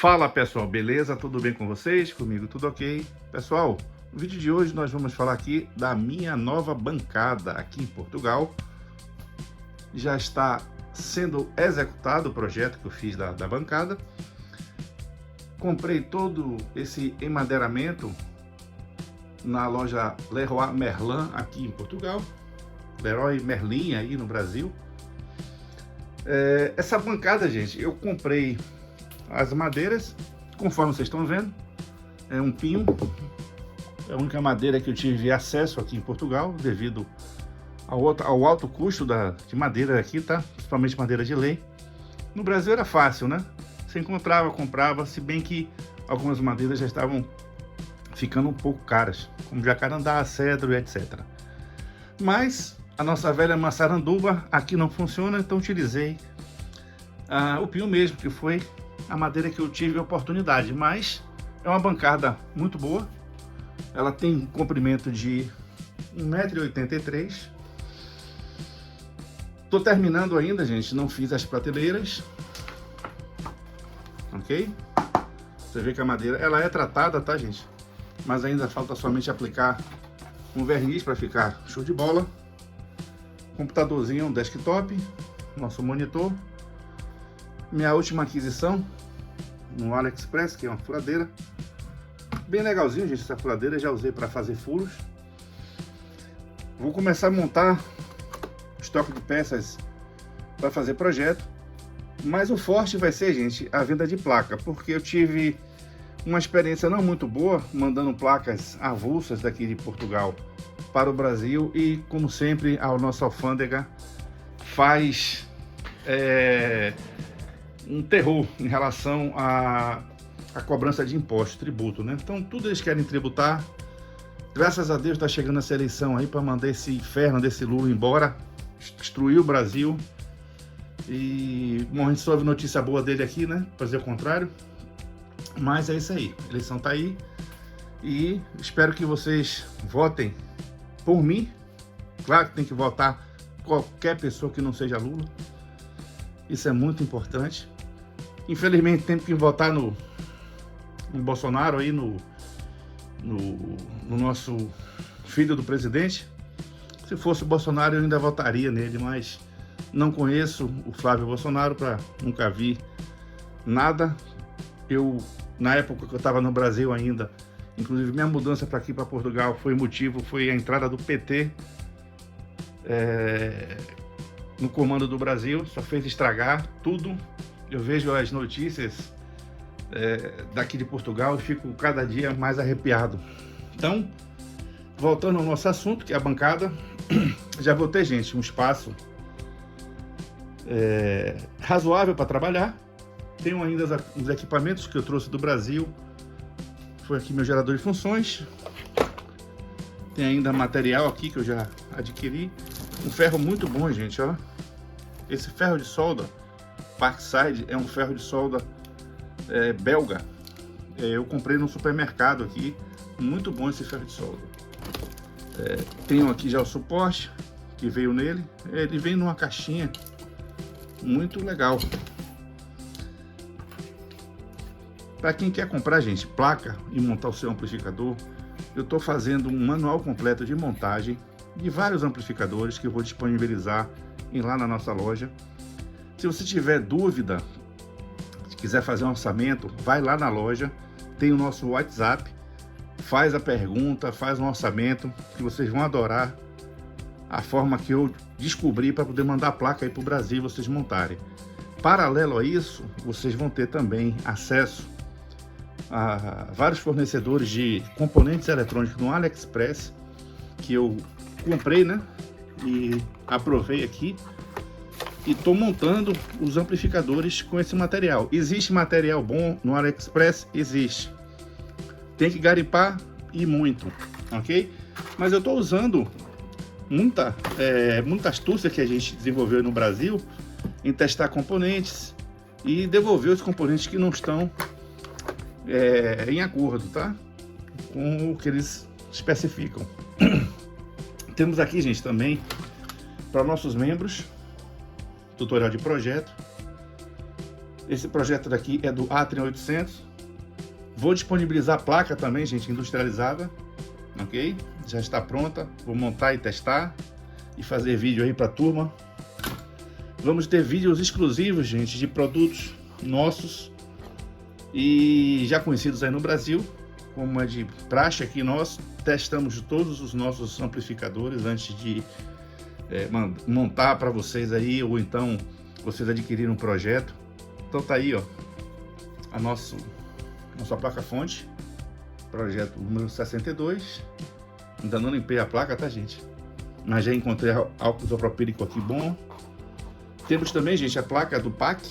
Fala pessoal, beleza? Tudo bem com vocês? Comigo tudo ok? Pessoal, no vídeo de hoje nós vamos falar aqui da minha nova bancada aqui em Portugal. Já está sendo executado o projeto que eu fiz da bancada. Comprei todo esse emadeiramento na loja Leroy Merlin aqui em Portugal. Leroy Merlin aí no Brasil. Essa bancada, gente, eu comprei as madeiras, conforme vocês estão vendo, é um pinho, é a única madeira que eu tive acesso aqui em Portugal, devido ao alto custo de madeira aqui, tá? Principalmente madeira de lei. No Brasil era fácil, né? Você encontrava, comprava, se bem que algumas madeiras já estavam ficando um pouco caras, como jacarandá, cedro e etc. Mas a nossa velha maçaranduba aqui não funciona, então utilizei o pinho mesmo, que foi a madeira que eu tive a oportunidade. Mas é uma bancada muito boa. Ela tem um comprimento de 1,83 m. Tô terminando ainda, gente, não fiz as prateleiras, ok? Você vê que a madeira, ela é tratada, tá, gente? Mas ainda falta somente aplicar um verniz para ficar show de bola. Computadorzinho, um desktop, nosso monitor. Minha última aquisição no AliExpress, que é uma furadeira. Bem legalzinho, gente, essa furadeira já usei para fazer furos. Vou começar a montar estoque de peças para fazer projeto. Mas o forte vai ser, gente, a venda de placa, porque eu tive uma experiência não muito boa mandando placas avulsas daqui de Portugal para o Brasil, e como sempre a nossa alfândega faz um terror em relação à cobrança de imposto, tributo, né? Então tudo eles querem tributar. Graças a Deus está chegando essa eleição aí para mandar esse inferno desse Lula embora, destruir o Brasil. E bom, a gente só ouve notícia boa dele aqui, né? Fazer o contrário. Mas é isso aí, a eleição tá aí e espero que vocês votem por mim. Claro que tem que votar qualquer pessoa que não seja Lula, isso é muito importante. Infelizmente tem que votar no Bolsonaro aí, no nosso filho do presidente. Se fosse o Bolsonaro eu ainda votaria nele, mas não conheço o Flávio Bolsonaro, nunca vi nada. Na época que eu estava no Brasil ainda, inclusive minha mudança para aqui, para Portugal, foi a entrada do PT no comando do Brasil, só fez estragar tudo. Eu vejo as notícias daqui de Portugal e fico cada dia mais arrepiado. Então, voltando ao nosso assunto, que é a bancada, já vou ter, gente, um espaço razoável para trabalhar. Tenho ainda os equipamentos que eu trouxe do Brasil. Foi aqui meu gerador de funções. Tem ainda material aqui que eu já adquiri. Um ferro muito bom, gente, ó. Esse ferro de solda Parkside é um ferro de solda belga. Eu comprei no supermercado aqui. Muito bom esse ferro de solda. Tenho aqui já o suporte que veio nele. Ele vem numa caixinha muito legal. Para quem quer comprar, gente, placa e montar o seu amplificador, eu estou fazendo um manual completo de montagem de vários amplificadores que eu vou disponibilizar lá na nossa loja. Se você tiver dúvida, se quiser fazer um orçamento, vai lá na loja, tem o nosso WhatsApp, faz a pergunta, faz um orçamento, que vocês vão adorar a forma que eu descobri para poder mandar a placa aí para o Brasil e vocês montarem. Paralelo a isso, vocês vão ter também acesso a vários fornecedores de componentes eletrônicos no AliExpress, que eu comprei, né? E aprovei aqui e estou montando os amplificadores com esse material. Existe material bom no AliExpress? Existe. Tem que garimpar e muito, ok? Mas eu estou usando muita astúcia que a gente desenvolveu no Brasil em testar componentes e devolver os componentes que não estão em acordo, tá? Com o que eles especificam. Temos aqui, gente, também para nossos membros, tutorial de projeto. Esse projeto daqui é do Atrium 800. Vou disponibilizar a placa também, gente, industrializada, ok? Já está pronta, vou montar e testar e fazer vídeo aí para a turma. Vamos ter vídeos exclusivos, gente, de produtos nossos e já conhecidos aí no Brasil, como é de praxe aqui. Nós testamos todos os nossos amplificadores antes de montar para vocês aí, ou então vocês adquirirem um projeto. Então tá aí, ó, a nossa placa-fonte, projeto número 62. Ainda não limpei a placa, tá, gente? Mas já encontrei álcool isopropílico aqui bom. Temos também, gente, a placa do PAC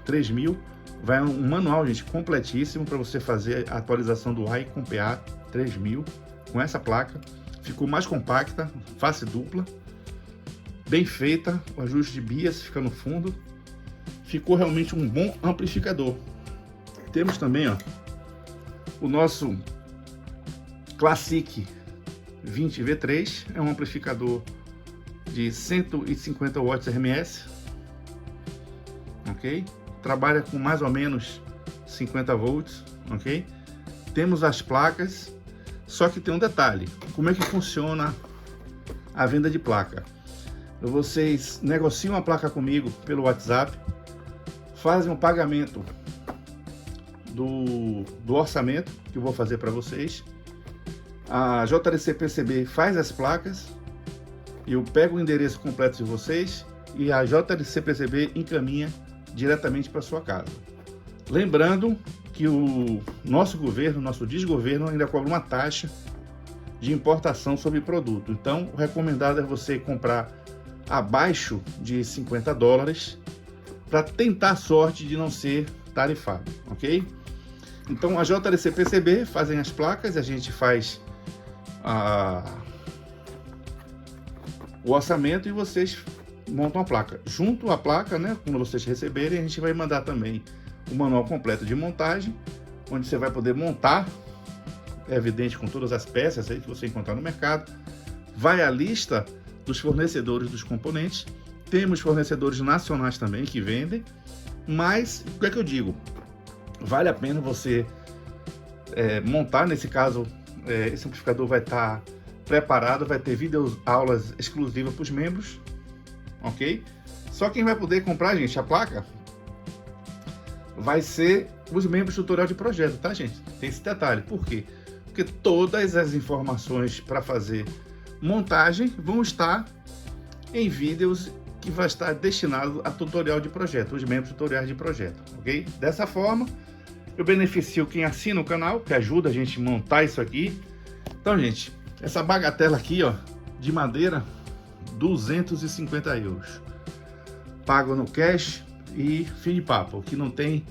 3000. Vai um manual, gente, completíssimo para você fazer a atualização do AI com PA 3000. Com essa placa, ficou mais compacta, face dupla, bem feita, o ajuste de bias fica no fundo. Ficou realmente um bom amplificador. Temos também, ó, o nosso Classic 20 V3, é um amplificador de 150 watts RMS, ok? Trabalha com mais ou menos 50 volts, ok? Temos as placas, só que tem um detalhe: como é que funciona a venda de placa? Vocês negociam a placa comigo pelo WhatsApp, fazem um pagamento do orçamento que eu vou fazer para vocês. A JLC PCB faz as placas, eu pego o endereço completo de vocês e a JLC PCB encaminha diretamente para sua casa. Lembrando que o nosso governo, nosso desgoverno, ainda cobra uma taxa de importação sobre produto. Então, o recomendado é você comprar abaixo de $50 para tentar a sorte de não ser tarifado, ok? Então, a JLC PCB fazem as placas, a gente faz o orçamento e vocês montam a placa. Junto à placa, né, quando vocês receberem, a gente vai mandar também o manual completo de montagem, onde você vai poder montar, é evidente, com todas as peças aí que você encontrar no mercado. Vai a lista dos fornecedores dos componentes. Temos fornecedores nacionais também que vendem, mas o que é que eu digo? Vale a pena você montar. Nesse caso, esse amplificador vai estar preparado, vai ter vídeos, aulas exclusivas para os membros, ok? Só quem vai poder comprar, gente, a placa vai ser os membros do tutorial de projeto, tá, gente? Tem esse detalhe. Por quê? Porque todas as informações para fazer montagem vão estar em vídeos que vai estar destinado a tutorial de projeto, os membros tutoriais de projeto, ok? Dessa forma, eu beneficio quem assina o canal, que ajuda a gente a montar isso aqui. Então, gente, essa bagatela aqui, ó, de madeira, 250 euros. Pago no cash e fim de papo, que não tem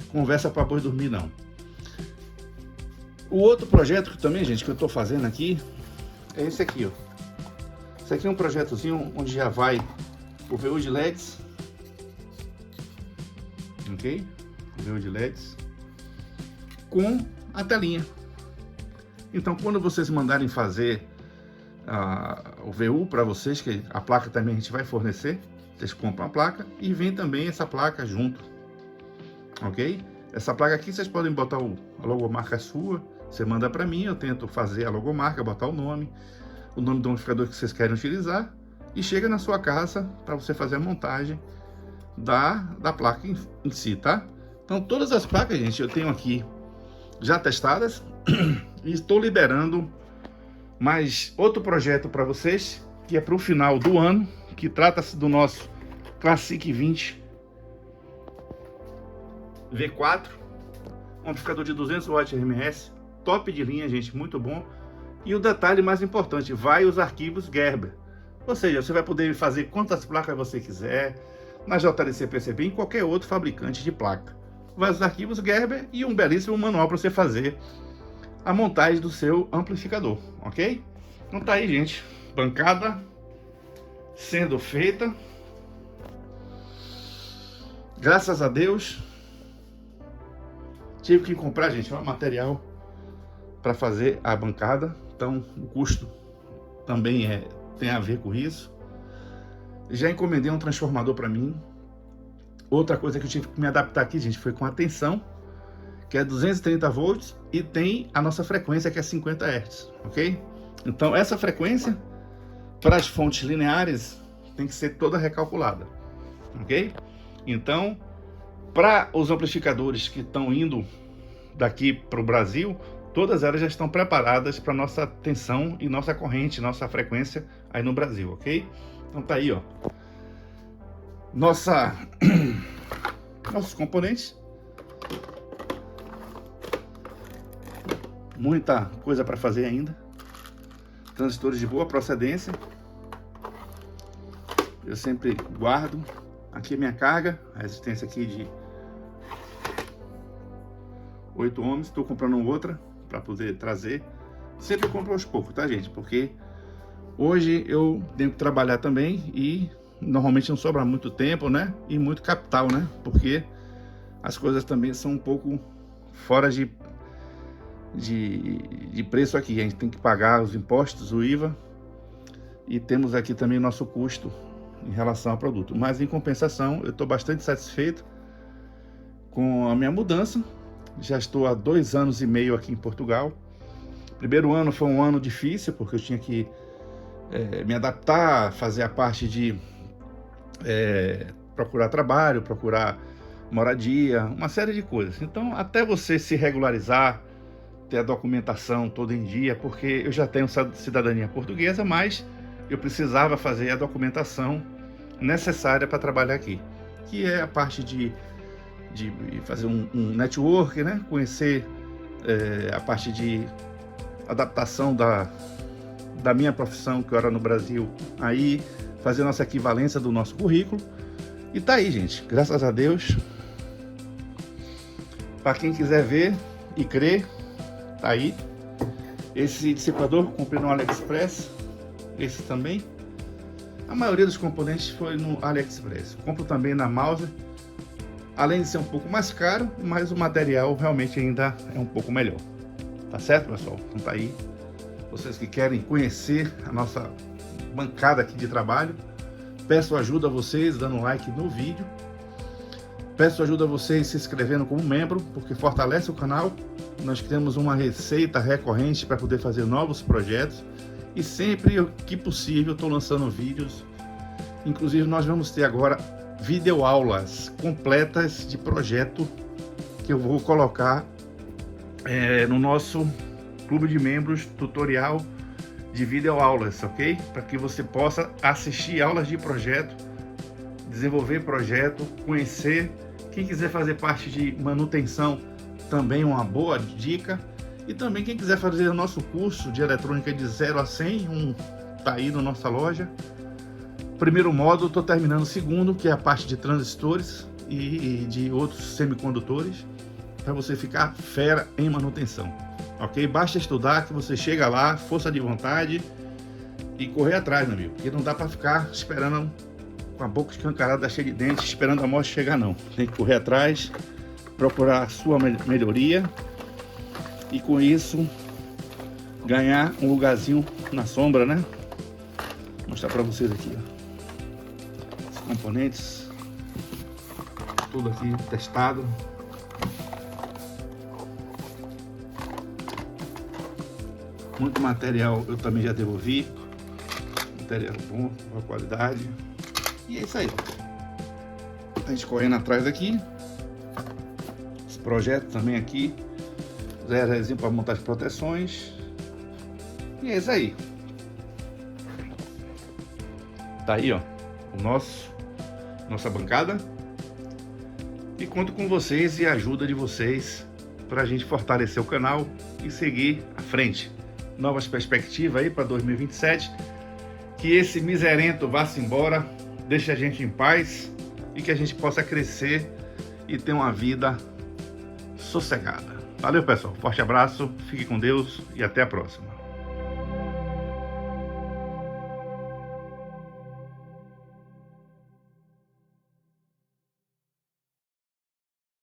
conversa para boi dormir, não. O outro projeto que também, gente, que eu estou fazendo aqui, é esse aqui, ó. Esse aqui é um projetozinho onde já vai o VU de LEDs, ok? O VU de LEDs com a telinha. Então, quando vocês mandarem fazer o VU para vocês, que a placa também a gente vai fornecer, vocês compram a placa e vem também essa placa junto, ok? Essa placa aqui vocês podem botar a logomarca sua, você manda para mim, eu tento fazer a logomarca, botar o nome do amplificador que vocês querem utilizar e chega na sua casa para você fazer a montagem da placa em si, tá? Então, todas as placas, gente, eu tenho aqui já testadas e estou liberando mais outro projeto para vocês, que é para o final do ano, que trata-se do nosso Classic 20 V4, um amplificador de 200 watts RMS, top de linha, gente, muito bom. E o detalhe mais importante, vai os arquivos Gerber, ou seja, você vai poder fazer quantas placas você quiser na JLC PCB, em qualquer outro fabricante de placa. Vai os arquivos Gerber e um belíssimo manual para você fazer a montagem do seu amplificador, ok? Então tá aí, gente, bancada sendo feita, graças a Deus. Tive que comprar, gente, um material para fazer a bancada, então o custo também tem a ver com isso. Já encomendei um transformador para mim, Outra coisa que eu tive que me adaptar aqui, gente, foi com a tensão, que é 230 volts, e tem a nossa frequência, que é 50 Hz, ok? Então, essa frequência, para as fontes lineares, tem que ser toda recalculada, ok? Então, para os amplificadores que estão indo daqui para o Brasil, todas elas já estão preparadas para nossa tensão e nossa corrente, nossa frequência aí no Brasil, ok? Então tá aí, ó, nossos componentes. Muita coisa para fazer ainda. Transistores de boa procedência. Eu sempre guardo. Aqui a minha carga, a resistência aqui de 8 ohms. Estou comprando outra para poder trazer. Sempre compro aos poucos, tá, gente? Porque hoje eu tenho que trabalhar também e normalmente não sobra muito tempo, né? E muito capital, né? Porque as coisas também são um pouco fora de preço aqui. A gente tem que pagar os impostos, o IVA, e temos aqui também o nosso custo em relação ao produto. Mas em compensação, eu estou bastante satisfeito com a minha mudança. Já estou há 2 anos e meio aqui em Portugal. Primeiro ano foi um ano difícil, porque eu tinha que me adaptar, fazer a parte de procurar trabalho, procurar moradia, uma série de coisas. Então, até você se regularizar, ter a documentação toda em dia, porque eu já tenho cidadania portuguesa, mas eu precisava fazer a documentação necessária para trabalhar aqui, que é a parte de fazer um network, né? Conhecer a parte de adaptação da minha profissão, que eu era no Brasil, aí fazer nossa equivalência do nosso currículo. E tá aí, gente, graças a Deus. Para quem quiser ver e crer, tá aí. Esse dissipador comprei no AliExpress. Esse também. A maioria dos componentes foi no AliExpress. Compro também na Mouser. Além de ser um pouco mais caro, mas o material realmente ainda é um pouco melhor. Tá certo, pessoal? Então tá aí. Vocês que querem conhecer a nossa bancada aqui de trabalho, peço ajuda a vocês dando um like no vídeo. Peço ajuda a vocês se inscrevendo como membro, porque fortalece o canal. Nós criamos uma receita recorrente para poder fazer novos projetos. E sempre que possível estou lançando vídeos. Inclusive nós vamos ter agora videoaulas completas de projeto que eu vou colocar no nosso clube de membros, tutorial de videoaulas, ok? Para que você possa assistir aulas de projeto, desenvolver projeto, conhecer. Quem quiser fazer parte de manutenção, também uma boa dica. E também quem quiser fazer o nosso curso de eletrônica de 0 a 100, tá aí na nossa loja. Primeiro módulo, estou terminando o segundo, que é a parte de transistores e de outros semicondutores, para você ficar fera em manutenção, ok? Basta estudar que você chega lá, força de vontade e correr atrás, meu amigo, porque não dá para ficar esperando com a boca escancarada, cheia de dentes, esperando a morte chegar, não. Tem que correr atrás, procurar a sua melhoria e com isso ganhar um lugarzinho na sombra, né? Vou mostrar para vocês aqui, ó. Os componentes, tudo aqui testado. Muito material eu também já devolvi. Material bom, boa qualidade. E é isso aí. A gente correndo atrás aqui. Os projetos também aqui. Zerezinho para montar as proteções. E é isso aí. Tá aí, ó. Nossa bancada. E conto com vocês e a ajuda de vocês para a gente fortalecer o canal e seguir à frente. Novas perspectivas aí para 2027. Que esse miserento vá-se embora, deixe a gente em paz e que a gente possa crescer e ter uma vida sossegada. Valeu, pessoal. Forte abraço, fique com Deus e até a próxima.